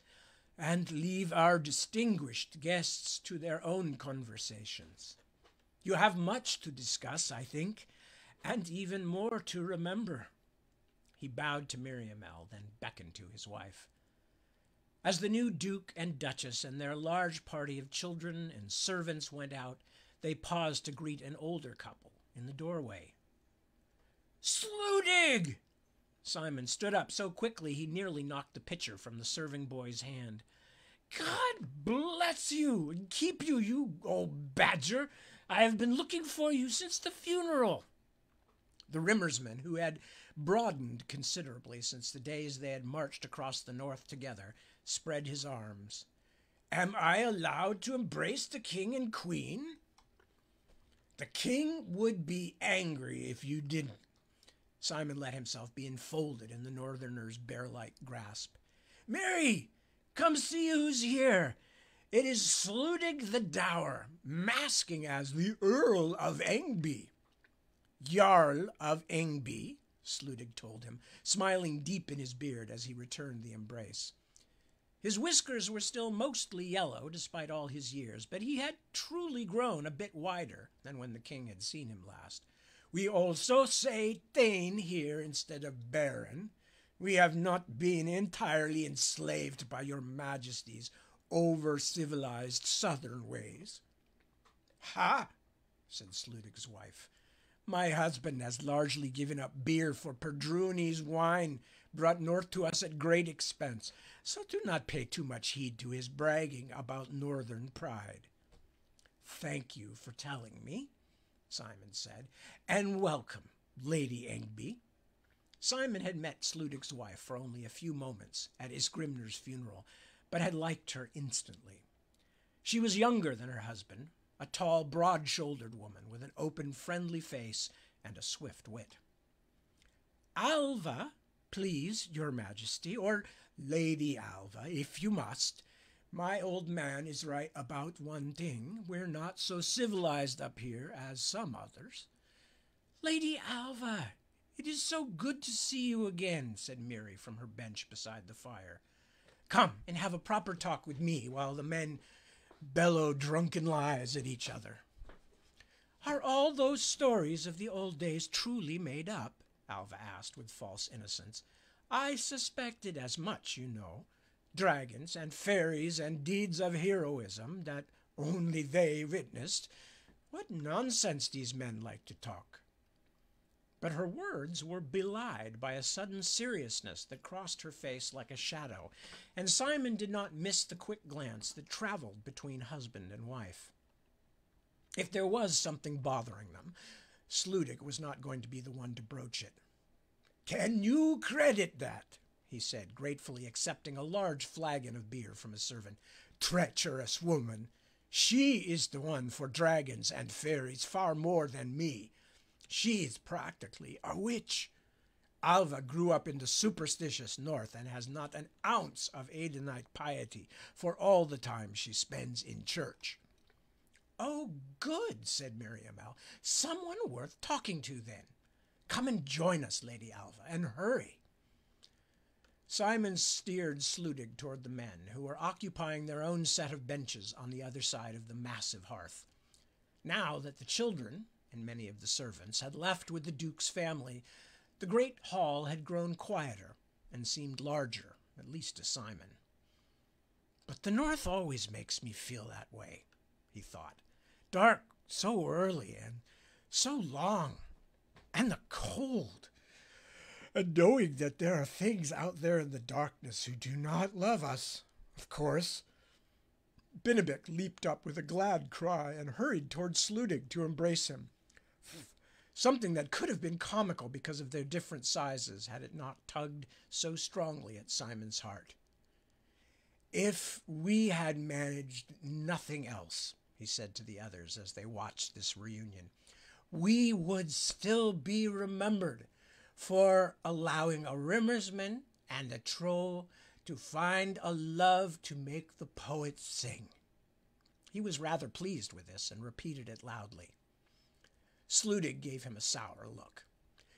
and leave our distinguished guests to their own conversations. You have much to discuss, I think, and even more to remember. He bowed to Miriamel, then beckoned to his wife. As the new Duke and Duchess and their large party of children and servants went out, they paused to greet an older couple in the doorway. Sludig! Simon stood up so quickly he nearly knocked the pitcher from the serving boy's hand. God bless you and keep you, you old badger! I have been looking for you since the funeral. The Rimmersmen, who had broadened considerably since the days they had marched across the north together, spread his arms. Am I allowed to embrace the king and queen? The king would be angry if you didn't. Simon let himself be enfolded in the northerner's bear-like grasp. Mary, come see who's here. It is Sludig the Dour, masking as the Earl of Engby. Jarl of Engby, Sludig told him, smiling deep in his beard as he returned the embrace. His whiskers were still mostly yellow, despite all his years, but he had truly grown a bit wider than when the king had seen him last. We also say Thane here instead of Baron. We have not been entirely enslaved by your majesty's over-civilized southern ways. Ha! Said Sludig's wife. My husband has largely given up beer for Perdruni's wine, brought north to us at great expense, so do not pay too much heed to his bragging about northern pride. Thank you for telling me, Simon said, and welcome, Lady Engby. Simon had met Sludig's wife for only a few moments at Isgrimner's funeral, but had liked her instantly. She was younger than her husband, a tall, broad-shouldered woman with an open, friendly face and a swift wit. Alva, please, your majesty, or Lady Alva, if you must. My old man is right about one thing. We're not so civilized up here as some others. Lady Alva, it is so good to see you again, said Miri from her bench beside the fire. Come and have a proper talk with me while the men bellow drunken lies at each other. Are all those stories of the old days truly made up? Alva asked with false innocence. I suspected as much, you know. Dragons and fairies and deeds of heroism that only they witnessed. What nonsense these men like to talk. But her words were belied by a sudden seriousness that crossed her face like a shadow, and Simon did not miss the quick glance that traveled between husband and wife. If there was something bothering them, Sludig was not going to be the one to broach it. Can you credit that? He said, gratefully accepting a large flagon of beer from a servant. Treacherous woman! She is the one for dragons and fairies far more than me. She is practically a witch. Alva grew up in the superstitious north and has not an ounce of Adenite piety for all the time she spends in church. Oh, good, said Miriamel. Someone worth talking to, then. Come and join us, Lady Alva, and hurry. Simon steered Sludig toward the men, who were occupying their own set of benches on the other side of the massive hearth. Now that the children and many of the servants had left with the Duke's family, the great hall had grown quieter and seemed larger, at least to Simon. But the north always makes me feel that way, he thought. Dark so early and so long, and the cold. And knowing that there are things out there in the darkness who do not love us, of course. Benedict leaped up with a glad cry and hurried towards Sludig to embrace him. Something that could have been comical because of their different sizes had it not tugged so strongly at Simon's heart. If we had managed nothing else, he said to the others as they watched this reunion, we would still be remembered for allowing a rimmersman and a troll to find a love to make the poets sing. He was rather pleased with this and repeated it loudly. Sludig gave him a sour look.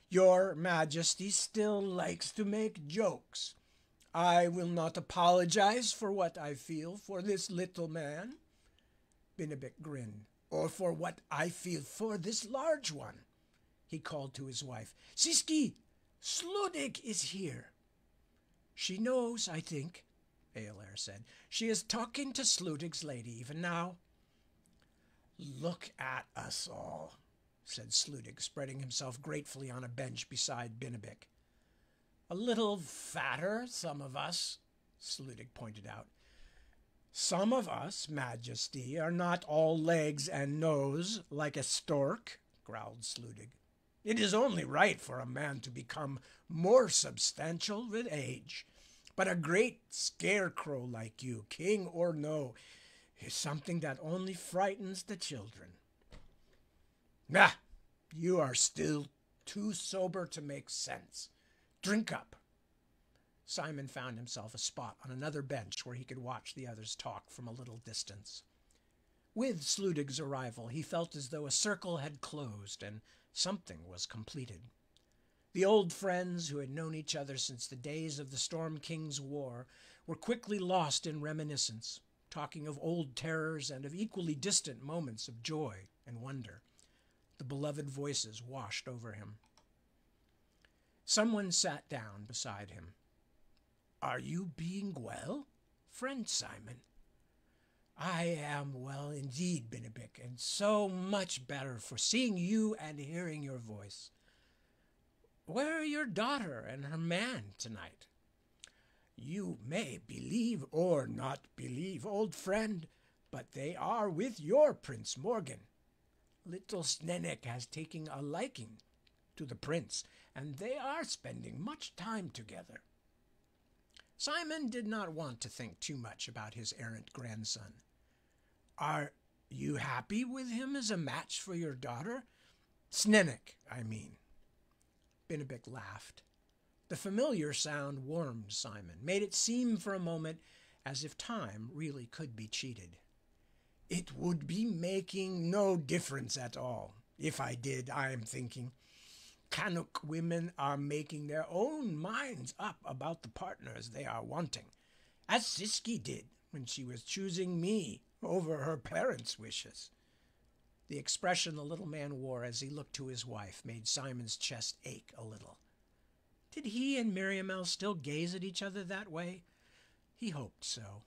Your Majesty still likes to make jokes. I will not apologize for what I feel for this little man. Benedict grinned. Or for what I feel for this large one. He called to his wife. Siski, Sludig is here. She knows, I think, Eolair said. She is talking to Sludig's lady even now. Look at us all, said Sludig, spreading himself gratefully on a bench beside Benedict. A little fatter, some of us, Sludig pointed out. Some of us, Majesty, are not all legs and nose like a stork, growled Sludig. It is only right for a man to become more substantial with age. But a great scarecrow like you, king or no, is something that only frightens the children. Ah, you are still too sober to make sense. Drink up. Simon found himself a spot on another bench where he could watch the others talk from a little distance. With Sludig's arrival, he felt as though a circle had closed and something was completed. The old friends who had known each other since the days of the Storm King's War were quickly lost in reminiscence, talking of old terrors and of equally distant moments of joy and wonder. The beloved voices washed over him. Someone sat down beside him. Are you being well, friend Simon? I am well indeed, Benedict, and so much better for seeing you and hearing your voice. Where are your daughter and her man tonight? You may believe or not believe, old friend, but they are with your Prince Morgan. Little Snennek has taken a liking to the prince, and they are spending much time together. Simon did not want to think too much about his errant grandson. Are you happy with him as a match for your daughter? Snennek, I mean. Benedict laughed. The familiar sound warmed Simon, made it seem for a moment as if time really could be cheated. It would be making no difference at all. If I did, I am thinking. Canuck women are making their own minds up about the partners they are wanting, as Siski did when she was choosing me over her parents' wishes. The expression the little man wore as he looked to his wife made Simon's chest ache a little. Did he and Miriamel still gaze at each other that way? He hoped so.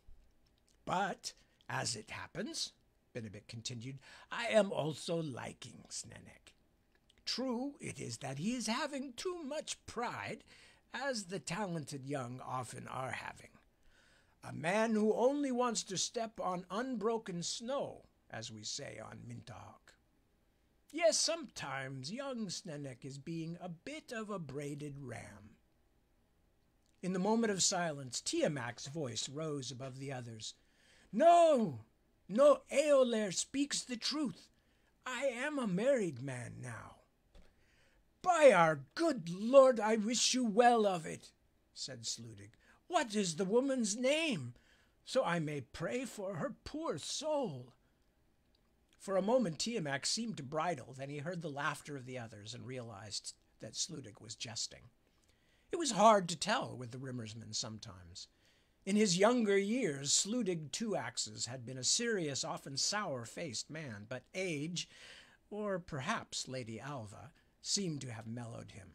But, as it happens, Benedict continued, I am also liking Snennek. True it is that he is having too much pride, as the talented young often are having. A man who only wants to step on unbroken snow, as we say on Mintahawk. Yes, sometimes young Snennek is being a bit of a braided ram. In the moment of silence, Tiamak's voice rose above the others. No, Eoler speaks the truth. I am a married man now. By our good Lord, I wish you well of it, said Sludig. What is the woman's name, so I may pray for her poor soul? For a moment Tiamak seemed to bridle, then he heard the laughter of the others and realized that Sludig was jesting. It was hard to tell with the Rimmersmen sometimes. In his younger years, Sludig Two-Axes had been a serious, often sour-faced man, but age, or perhaps Lady Alva, seemed to have mellowed him.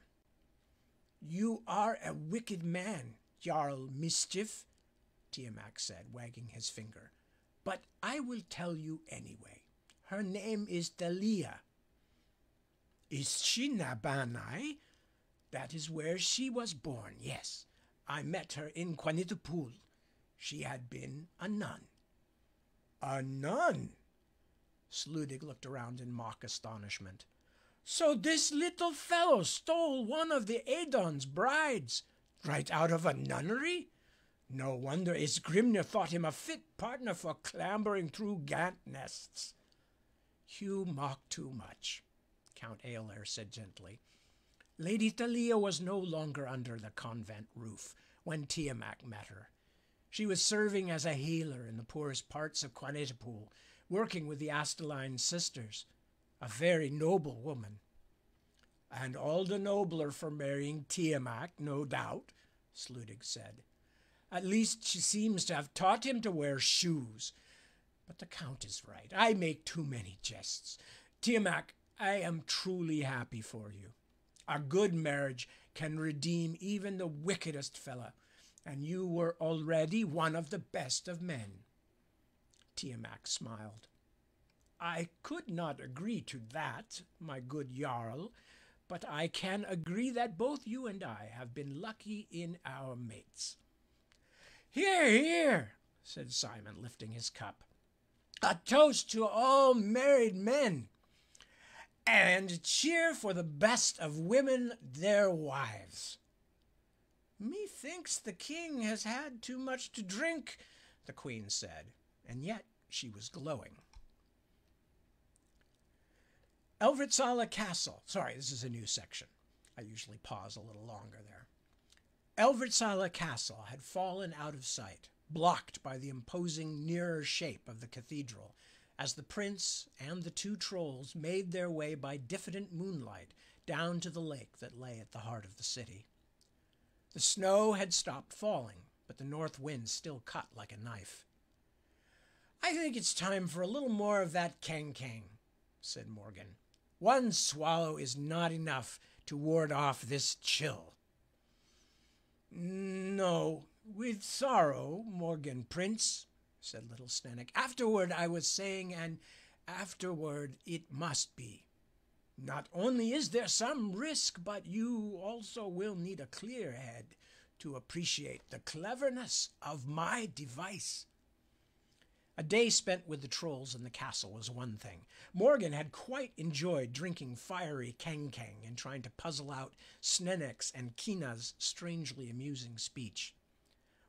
You are a wicked man, Jarl Mischief, Tiamak said, wagging his finger. But I will tell you anyway. Her name is Thalia. Is she Nabanai? That is where she was born, yes. I met her in Quanitapul. She had been a nun. A nun? Sludig looked around in mock astonishment. So this little fellow stole one of the Adon's brides, right out of a nunnery? No wonder Isgrimnir thought him a fit partner for clambering through gant nests. You mock too much, Count Eoler said gently. Lady Thalia was no longer under the convent roof when Tiamak met her. She was serving as a healer in the poorest parts of Quanitapul, working with the Asteline sisters. A very noble woman. And all the nobler for marrying Tiamak, no doubt, Sludig said. At least she seems to have taught him to wear shoes. But the Count is right. I make too many jests. Tiamak, I am truly happy for you. A good marriage can redeem even the wickedest fella, and you were already one of the best of men. Tiamak smiled. I could not agree to that, my good Jarl, but I can agree that both you and I have been lucky in our mates. Hear, hear, said Simon, lifting his cup. A toast to all married men, and cheer for the best of women, their wives. Methinks the king has had too much to drink, the queen said, and yet she was glowing. Elvritsala Castle. Sorry, this is a new section. I usually pause a little longer there. Elvritsala Castle had fallen out of sight, blocked by the imposing nearer shape of the cathedral, as the prince and the two trolls made their way by diffident moonlight down to the lake that lay at the heart of the city. The snow had stopped falling, but the north wind still cut like a knife. I think it's time for a little more of that kang-kang, said Morgan. One swallow is not enough to ward off this chill. No, with sorrow, Morgan Prince, said little Snenik. Afterward I was saying, and afterward it must be. Not only is there some risk, but you also will need a clear head to appreciate the cleverness of my device. A day spent with the trolls in the castle was one thing. Morgan had quite enjoyed drinking fiery kang-kang and trying to puzzle out Snenik's and Kina's strangely amusing speech.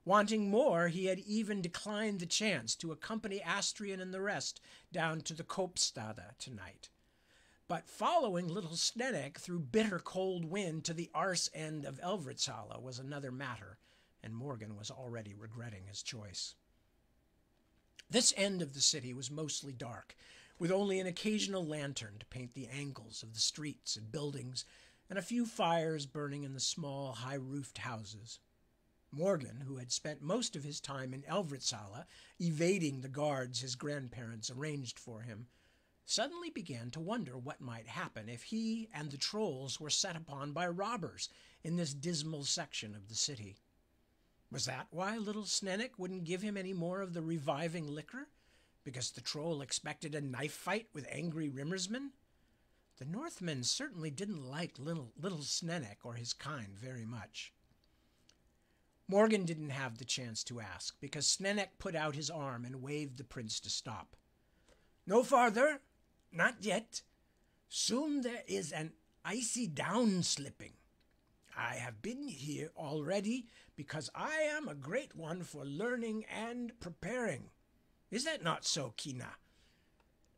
Wanting more, he had even declined the chance to accompany Astrian and the rest down to the Kopstade tonight. But following little Snenik through bitter cold wind to the arse end of Elvritzala was another matter, and Morgan was already regretting his choice. This end of the city was mostly dark, with only an occasional lantern to paint the angles of the streets and buildings, and a few fires burning in the small, high-roofed houses. Morgan, who had spent most of his time in Elvritzala, evading the guards his grandparents arranged for him, suddenly began to wonder what might happen if he and the trolls were set upon by robbers in this dismal section of the city. Was that why little Snenik wouldn't give him any more of the reviving liquor? Because the troll expected a knife fight with angry Rimmersmen? The Northmen certainly didn't like little Snenik or his kind very much. Morgan didn't have the chance to ask, because Snenik put out his arm and waved the prince to stop. No farther, not yet. Soon there is an icy down-slipping. I have been here already because I am a great one for learning and preparing. Is that not so, Kina?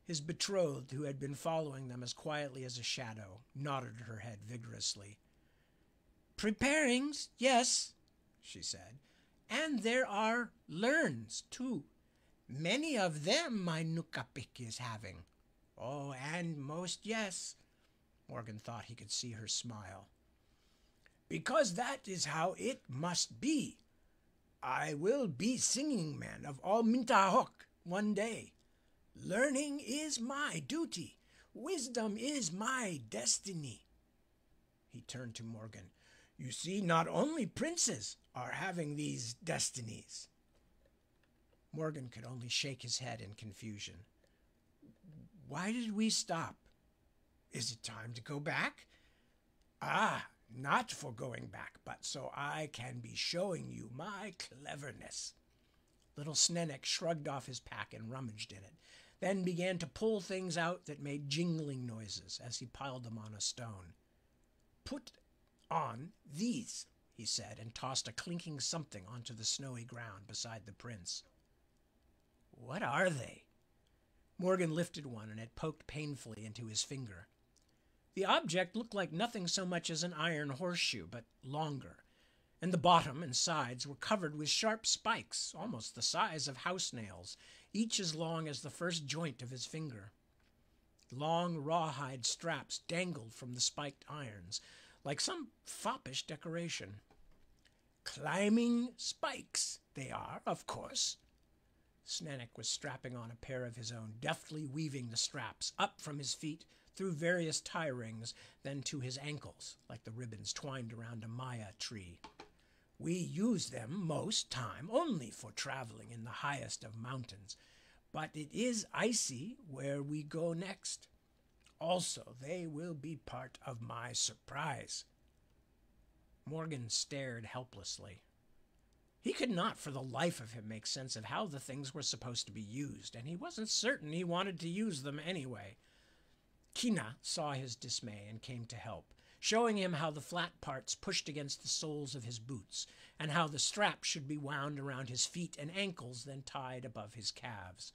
His betrothed, who had been following them as quietly as a shadow, nodded her head vigorously. Preparings, yes, she said, and there are learns, too. Many of them my Nukapik is having. Oh, and most, yes. Morgan thought he could see her smile. Because that is how it must be. I will be singing man of all Mintahok one day. Learning is my duty. Wisdom is my destiny. He turned to Morgan. You see, not only princes are having these destinies. Morgan could only shake his head in confusion. Why did we stop? Is it time to go back? Ah, not for going back, but so I can be showing you my cleverness. Little Snenik shrugged off his pack and rummaged in it, then began to pull things out that made jingling noises as he piled them on a stone. Put on these, he said, and tossed a clinking something onto the snowy ground beside the prince. What are they? Morgan lifted one, and it poked painfully into his finger. The object looked like nothing so much as an iron horseshoe, but longer, and the bottom and sides were covered with sharp spikes, almost the size of house nails, each as long as the first joint of his finger. Long rawhide straps dangled from the spiked irons, like some foppish decoration. Climbing spikes they are, of course. Snenik was strapping on a pair of his own, deftly weaving the straps up from his feet through various tie rings, then to his ankles, like the ribbons twined around a Maya tree. We use them most time only for traveling in the highest of mountains, but it is icy where we go next. Also, they will be part of my surprise. Morgan stared helplessly. He could not for the life of him make sense of how the things were supposed to be used, and he wasn't certain he wanted to use them anyway. Kina saw his dismay and came to help, showing him how the flat parts pushed against the soles of his boots, and how the straps should be wound around his feet and ankles, then tied above his calves.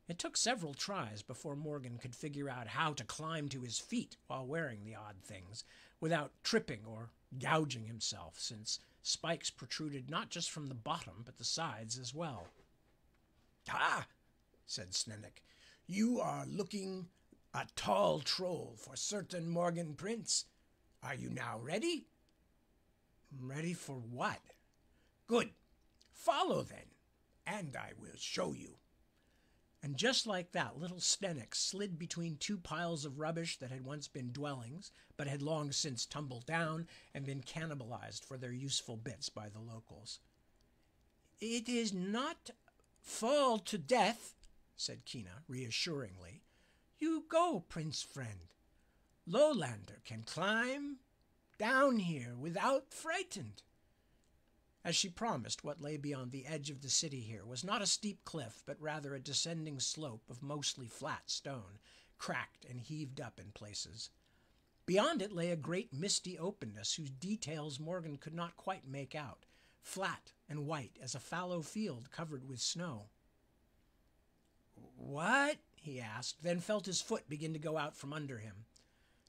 It took several tries before Morgan could figure out how to climb to his feet while wearing the odd things, without tripping or gouging himself, since spikes protruded not just from the bottom, but the sides as well. Ah, said Snenik, you are looking a tall troll for certain, Morgan Prince. Are you now ready? Ready for what? Good. Follow then, and I will show you. And just like that, little Snenik slid between two piles of rubbish that had once been dwellings, but had long since tumbled down and been cannibalized for their useful bits by the locals. It is not fall to death," said Kina reassuringly. "You go, prince friend. Lowlander can climb down here without frightened." As she promised, what lay beyond the edge of the city here was not a steep cliff, but rather a descending slope of mostly flat stone, cracked and heaved up in places. Beyond it lay a great misty openness whose details Morgan could not quite make out, flat and white as a fallow field covered with snow. "What?" he asked, then felt his foot begin to go out from under him.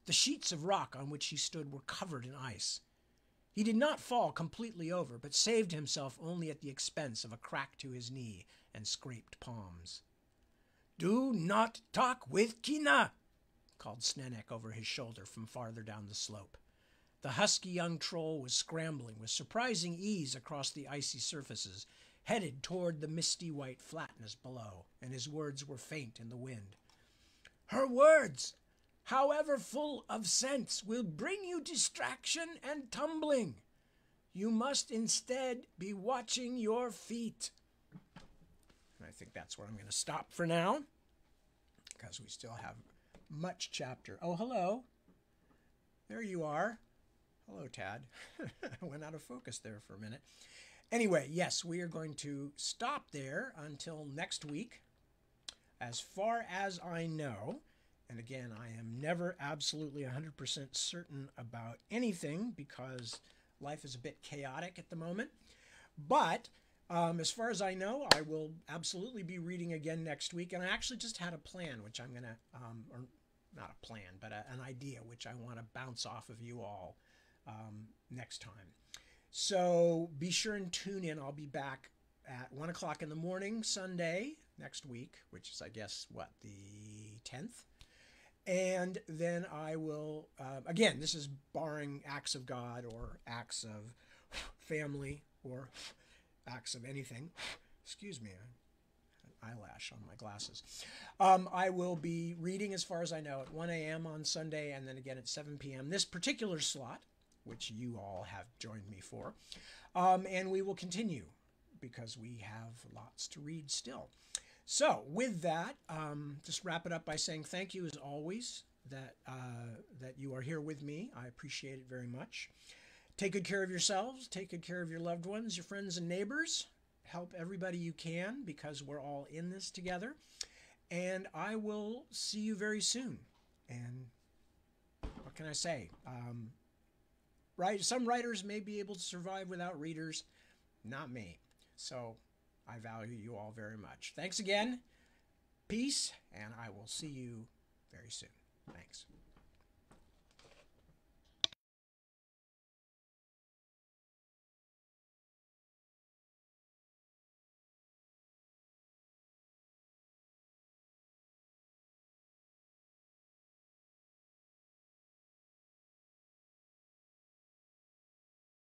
The sheets of rock on which he stood were covered in ice. He did not fall completely over, but saved himself only at the expense of a crack to his knee and scraped palms. "Do not talk with Kina," called Snennek over his shoulder from farther down the slope. The husky young troll was scrambling with surprising ease across the icy surfaces, headed toward the misty white flatness below, and his words were faint in the wind. "Her words, however full of sense, will bring you distraction and tumbling. You must instead be watching your feet." And I think that's where I'm going to stop for now, because we still have much chapter. Oh, hello. There you are. Hello, Tad. I went out of focus there for a minute. Anyway, yes, we are going to stop there until next week. As far as I know, and again, I am never absolutely 100% certain about anything because life is a bit chaotic at the moment. But as far as I know, I will absolutely be reading again next week. And I actually just had a plan, which I'm going to, or not a plan, but an idea, which I want to bounce off of you all next time. So be sure and tune in. I'll be back at 1 o'clock in the morning, Sunday, next week, which is, I guess, what, the 10th? And then I will, again, this is barring acts of God or acts of family or acts of anything. Excuse me, an eyelash on my glasses. I will be reading, as far as I know, at 1 a.m. on Sunday and then again at 7 p.m. This particular slot, which you all have joined me for. And we will continue because we have lots to read still. So with that, just wrap it up by saying thank you as always that you are here with me. I appreciate it very much. Take good care of yourselves. Take good care of your loved ones, your friends and neighbors. Help everybody you can because we're all in this together. And I will see you very soon. And what can I say? Some writers may be able to survive without readers. Not me. So I value you all very much. Thanks again. Peace, and I will see you very soon. Thanks.